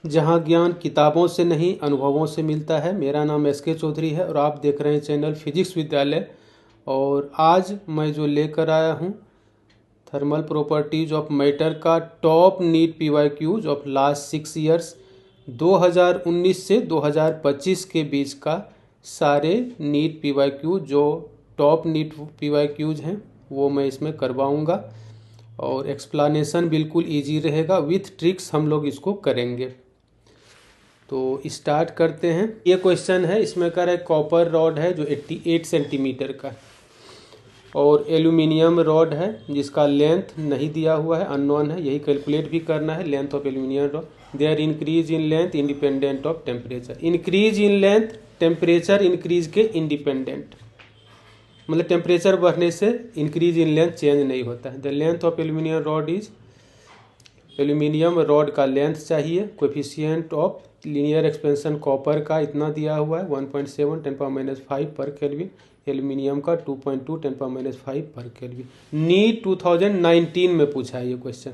जहां ज्ञान किताबों से नहीं अनुभवों से मिलता है। मेरा नाम एसके चौधरी है और आप देख रहे हैं चैनल फिजिक्स विद्यालय। और आज मैं जो लेकर आया हूं थर्मल प्रॉपर्टीज ऑफ मैटर का top NEET PYQs of last 6 years 2019 से 2025 के बीच का सारे नीट पीवाईक्यूज जो टॉप नीट पीवाईक्यूज हैं वो मैं इसमें करवाऊंगा और एक्सप्लेनेशन बिल्कुल इजी रहेगा, विथ ट्रिक्स हम लोग इसको करेंगे। तो स्टार्ट करते हैं। ये क्वेश्चन है, इसमें कह रहा है कॉपर रॉड है जो 88 सेंटीमीटर का और एल्यूमिनियम रॉड है जिसका लेंथ नहीं दिया हुआ है, अननोन है, यही कैलकुलेट भी करना है length of aluminium rod. There increase in length independent of temperature. Increase in length temperature increase के इंडिपेंडेंट, मतलब टेम्परेचर बढ़ने से इंक्रीज इन लेंथ चेंज नहीं होता है। The length of aluminium rod is, aluminium rod का लेंथ चाहिए। Coefficient of linear expansion copper का इतना दिया हुआ है 1.7 10⁻⁵ पर केल्विन, एल्यूमिनियम का 2.2 10⁻⁵ पर केल्विन। नीट 2019 में पूछा है ये क्वेश्चन।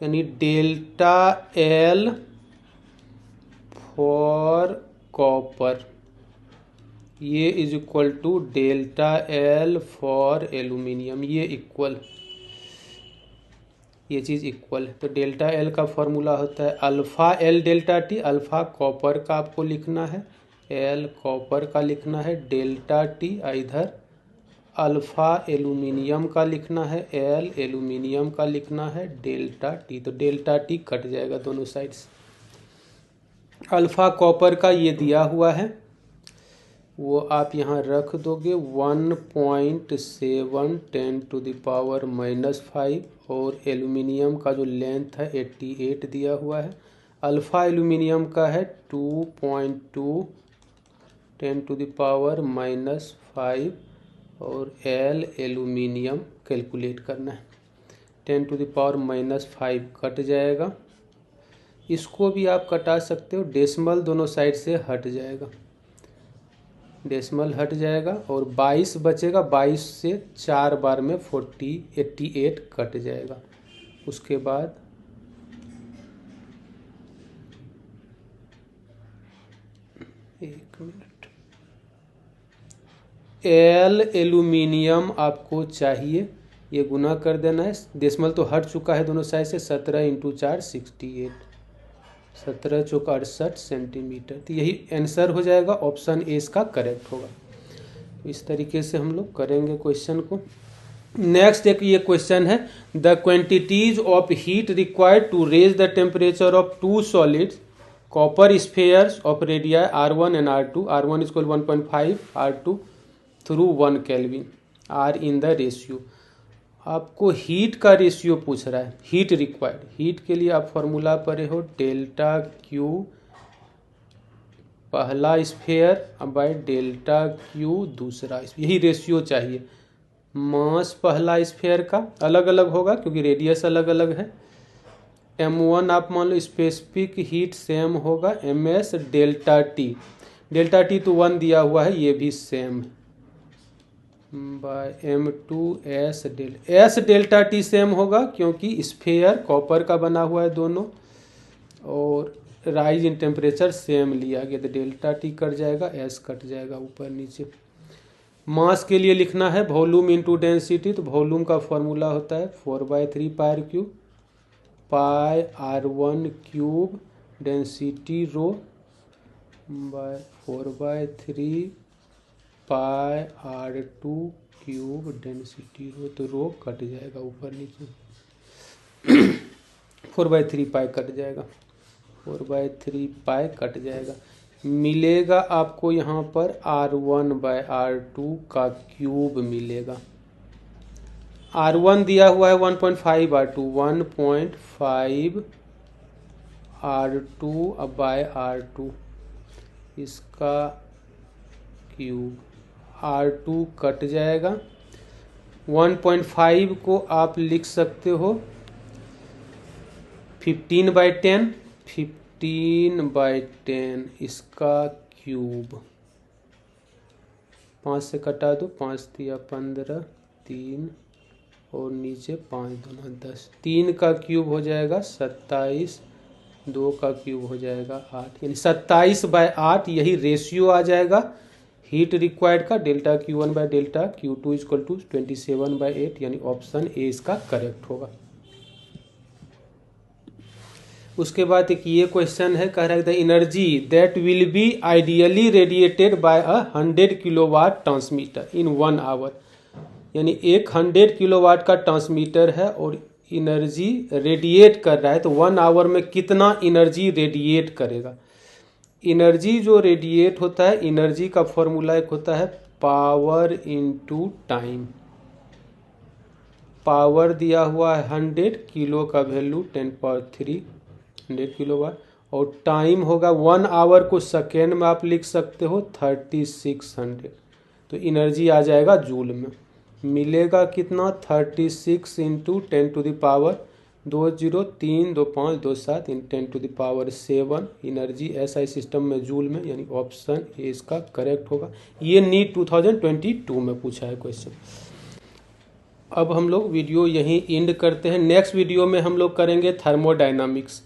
यानी डेल्टा एल फॉर कॉपर ये is equal to delta L for aluminium, ये इक्वल, ये चीज़ इक्वल है। तो डेल्टा एल का फॉर्मूला होता है alpha L delta T. Alpha copper का आपको लिखना है, एल कॉपर का लिखना है, डेल्टा टी इधर अल्फ़ा एल्यूमिनियम का लिखना है, एल एल्यूमिनियम का लिखना है, डेल्टा टी। तो डेल्टा टी कट जाएगा दोनों साइड से। अल्फ़ा कॉपर का ये दिया हुआ है वो आप यहाँ रख दोगे 1.7 10⁻⁻⁵ और एल्यूमिनियम का जो लेंथ है 88 दिया हुआ है। अल्फ़ा एल्यूमिनियम का है 2.2 10⁻⁻⁵ और एल एल्यूमिनियम कैलकुलेट करना है। 10⁻⁻⁵ कट जाएगा, इसको भी आप कटा सकते हो, डेसिमल दोनों साइड से हट जाएगा, डेसिमल हट जाएगा और 22 बचेगा। 22 से 4 बार में 88 कट जाएगा। उसके बाद एक मिनट, एल एल्यूमिनियम आपको चाहिए, ये गुना कर देना है, डेसिमल तो हट चुका है दोनों साइड से। 17 × 4 68, 17 × 4 68 सेंटीमीटर। तो यही आंसर हो जाएगा, ऑप्शन ए इसका करेक्ट होगा। इस तरीके से हम लोग करेंगे क्वेश्चन को। नेक्स्ट एक ये क्वेश्चन है, the quantities of heat required to raise the temperature of two solids copper spheres of radii R1 and R2, R1 = 1.5, R2 through 1 kelvin are in the ratio. आपको हीट का ratio पूछ रहा है, heat required. Heat के लिए आप formula पढ़े हो, डेल्टा क्यू पहला स्फेयर बाय डेल्टा क्यू दूसरा, यही रेशियो चाहिए। मास पहला स्फेयर का अलग अलग होगा क्योंकि रेडियस अलग अलग है। m1 आप मान लो स्पेसिफिक हीट सेम होगा, ms delta T, delta T तो 1 दिया हुआ है, ये भी सेम है, by m2 s delta T same होगा क्योंकि स्फेयर कॉपर का बना हुआ है दोनों, और राइज इन टेम्परेचर सेम लिया गया, तो डेल्टा टी कट जाएगा, एस कट जाएगा ऊपर नीचे। मास के लिए लिखना है वॉल्यूम इंटू डेंसिटी, तो वॉल्यूम का फॉर्मूला होता है 4/3 πr³ pi r1 cube, density rho by 4/3 pi r2 cube, density rho. तो रो कट जाएगा ऊपर नीचे 4/3 पाई कट जाएगा, 4/3 पाई कट जाएगा। मिलेगा आपको यहाँ पर R1/R2 का क्यूब मिलेगा। R1 दिया हुआ है 1.5 R2, 1.5 R2/R2 इसका क्यूब, R2 कट जाएगा। 1.5 को आप लिख सकते हो 15/10, 15/10 इसका क्यूब। 5 से कटा दो, 5 × 15 3 और नीचे 5 दूना 10, 3 का क्यूब हो जाएगा 27, 2 का क्यूब हो जाएगा 8, यानी 27/8 यही रेशियो आ जाएगा हीट रिक्वायर्ड का। Delta Q1 by delta Q2 equal to 27/8, यानी ऑप्शन ए इसका करेक्ट होगा। उसके बाद एक ये क्वेश्चन है, कह रहा है the energy that will be ideally radiated by 100 kilowatt transmitter in 1 hour, यानी एक 100 किलोवाट का ट्रांसमीटर है और एनर्जी रेडिएट कर रहा है, तो 1 आवर में कितना एनर्जी रेडिएट करेगा। एनर्जी जो रेडिएट होता है, एनर्जी का फॉर्मूला एक होता है पावर इनटू टाइम। पावर दिया हुआ है 100, किलो का वैल्यू 10⁻³ 100 किलोवाट, और टाइम होगा 1 आवर को सेकेंड में आप लिख सकते हो 3600, तो एनर्जी आ जाएगा जूल में। मिलेगा कितना 36 इंटू 10⁻2, 3, 2, 5, 2, 7 इन 10⁻7 एनर्जी एसआई सिस्टम में जूल में, यानी ऑप्शन ए इसका करेक्ट होगा। ये नीट 2022 में पूछा है क्वेश्चन। अब हम लोग वीडियो यहीं एंड करते हैं। नेक्स्ट वीडियो में हम लोग करेंगे थर्मोडायनामिक्स।